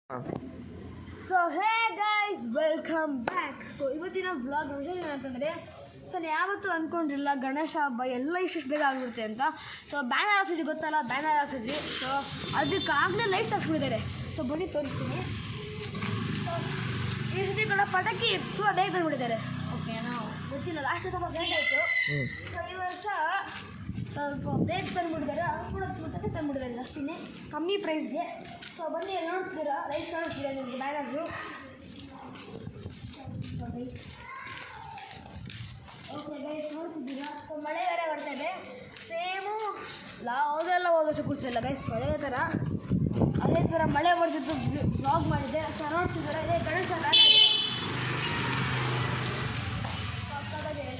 So hey guys welcome back. So ಇವತ್ತಿನ vlog ಏನಂತಂದರೆ, so ನಾನು ಯಾವತ್ತೂ ಅಂದ್ಕೊಂಡಿರಲಿಲ್ಲ ಗಣೇಶ ಹಬ್ಬ ಎಲ್ಲ ಇಷ್ಟು ಬೇಗ ಆಗಿಬಿಡುತ್ತೆ ಅಂತ. ಸೊ ಬ್ಯಾನರ್ ಹಾಕ್ಸಿದ್ವಿ, ಗೊತ್ತಲ್ಲ ಬ್ಯಾನರ್ ಹಾಕ್ಸಿದ್ವಿ. ಸೊ ಅದಕ್ಕಾಗಲೇ ಲೈಟ್ಸ್ ಹಾಕ್ಸ್ಬಿಟ್ಟಿದ್ದಾರೆ. ಸೊ ಬನ್ನಿ ತೋರಿಸ್ತೀನಿ. ಸೊ ಈ ಸತಿ ಕೂಡ ಪಟಾಕಿ ತುಂಬ ಬೇಗ ತಂದುಬಿಟ್ಟಿದ್ದಾರೆ. ಓಕೆ, ನಾವು ಗೊತ್ತಿಲ್ಲ, ಲಾಸ್ಟ್ ತುಂಬ ಲೇಟ್ ಆಯಿತು. ಸೊ ಈ ವರ್ಷ ಸ್ವಲ್ಪ ಬೇಗ ತಂದುಬಿಟ್ಟಿದ್ದಾರೆ. ಅದು ಕೂಡ ಸುಟ್ಟಸೆ ತಂದುಬಿಟ್ಟಿದ್ದಾರೆ, ಜಾಸ್ತಿನೇ ಕಮ್ಮಿ ಪ್ರೈಸ್ಗೆ. ಸೊ ಬನ್ನಿ ನೋಡ್ತೀರಾ, ಲೈಟ್ ಕಾಣಿಸ್ತೀರಾ ನಿಮಗೆ ಬ್ಯಾನರ್ದು. ಓಕೆ ಗೈಸ್, ನೋಡ್ತಿದ್ದೀರಾ. ಸೊ ಮಳೆ ಬೇರೆ ಬರ್ತಾಯಿದೆ, ಸೇಮು ಯಾವುದೆಲ್ಲ ಹೋದ ವರ್ಷ ಕೂರ್ತಿಲ್ಲ ಗೈಸ್, ಅದೇ ಥರ ಮಳೆ ಬರ್ತಿದ್ದು ಬ್ಲಾಗ್ ಮಾಡಿದ್ದೆ. ಸೊ ನೋಡ್ತಿದ್ದೀರಾ, ಇದೇ ಗಣೇಶ ಬ್ಯಾನರ್.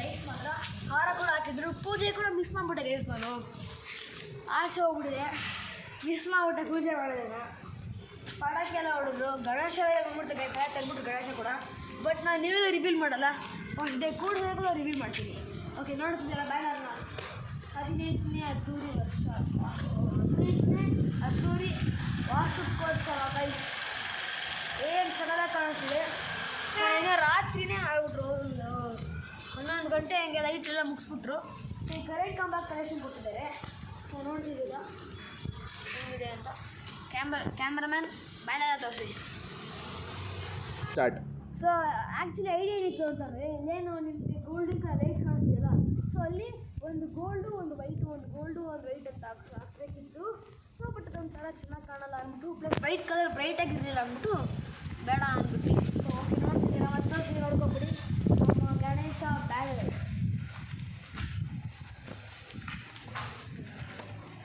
ಲೈಟ್ಸ್ ಮಾತ್ರ ಹಾರ ಕೂಡ ಹಾಕಿದ್ರು. ಪೂಜೆ ಕೂಡ ಮಿಸ್ ಮಾಡಿಬಿಟ್ಟೆ ಗೈಸ್, ನಾನು ಆಸೆ ಹೋಗ್ಬಿಟ್ಟಿದೆ, ಮಿಸ್ ಮಾಡಿಬಿಟ್ಟೆ ಪೂಜೆ ಮಾಡೋದನ್ನು. ಪಟಾಕಿ ಎಲ್ಲ ಹೊಡೆದ್ರು, ಗಣೇಶ ಬಂದ್ಬಿಡ್ತು ಗೈಸ್, ತಂದ್ಬಿಟ್ಟು ಗಣೇಶ ಕೂಡ. ಬಟ್ ನಾನು ನೀವೇ ರಿವೀಲ್ ಮಾಡಲ್ಲ, ಫಸ್ಟ್ ಡೇ ಕೂಡಿಸಿದ್ರೆ ಕೂಡ ರಿವೀಲ್ ಮಾಡ್ತೀನಿ. ಓಕೆ, ನೋಡ್ತಿದ್ದೀರ ಬ್ಯಾನರ್ನ. 18ನೇ ಅದ್ದೂರಿ ವರ್ಷ, 18ನೇ ಅದ್ದೂರಿ ವಾರ್ಷಿಕೋತ್ಸವ ಗೈಸ್. ಏನು ಚೆನ್ನಾಗಿ ಕಾಣಿಸ್ತಿದೆ. ಇನ್ನೇ ರಾತ್ರಿನೇ ಆಡ್ಬಿಟ್ರು, ಒಂದು 11 ಗಂಟೆ ಹಂಗೆ ಲೈಟ್ ಎಲ್ಲ ಮುಗಿಸ್ಬಿಟ್ರು. ಈ ಕರೆಂಟ್ ಕಂಬಕ್ಕೆ ಕನೆಕ್ಷನ್ ಕೊಟ್ಟಿದ್ದಾರೆ. ಸೊ ನೋಡ್ತಿದ್ದೀರಾ ಹೆಂಗಿದೆ ಅಂತ. ಕ್ಯಾಮ್ರಾಮ್ಯಾನ್ ಬ್ಯಾನರ್ ತೋರಿಸಿ ಸ್ಟಾರ್ಟ್. ಸೊ ಆ್ಯಕ್ಚುಲಿ ಐಡಿಯಾ ಏನಿತ್ತು ಅಂತಂದರೆ, ಇಲ್ಲೇನು ನಿಮಗೆ ಗೋಲ್ಡನ್ ಕಲರ್ ಲೈಟ್ ಕಾಣಿಸ್ತಿಲ್ಲ. ಸೊ ಅಲ್ಲಿ ಒಂದು ಗೋಲ್ಡು, ಒಂದು ವೈಟು, ಒಂದು ಗೋಲ್ಡು, ಒಂದು ವೈಟ್ ಅಂತ ಹಾಕಬೇಕಿತ್ತು. ಸೊ ಬಟ್ ಅದೊಂಥರ ಚೆನ್ನಾಗಿ ಕಾಣಲ್ಲ ಅಂದ್ಬಿಟ್ಟು, ಪ್ಲಸ್ ವೈಟ್ ಕಲರ್ ಬ್ರೈಟಾಗಿರಲಿಲ್ಲ ಅಂದ್ಬಿಟ್ಟು ಬೇಡ ಅಂದ್ಬಿಟ್ಟು. ಸೊ ಓಕೆ, ನೋಡ್ತಿದ್ದೀರಾ, ಮತ್ತೆ ನೋಡ್ಕೊಂಬಿಡಿ ನಮ್ಮ Ganesha banner.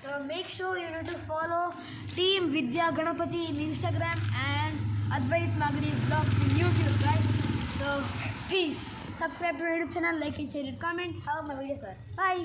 So make sure you need to follow Team Vidya Ganapati in Instagram and Advait Magadi vlogs in YouTube, guys. So peace. Subscribe to my YouTube channel, like it, share it, comment. How my videos are. Bye.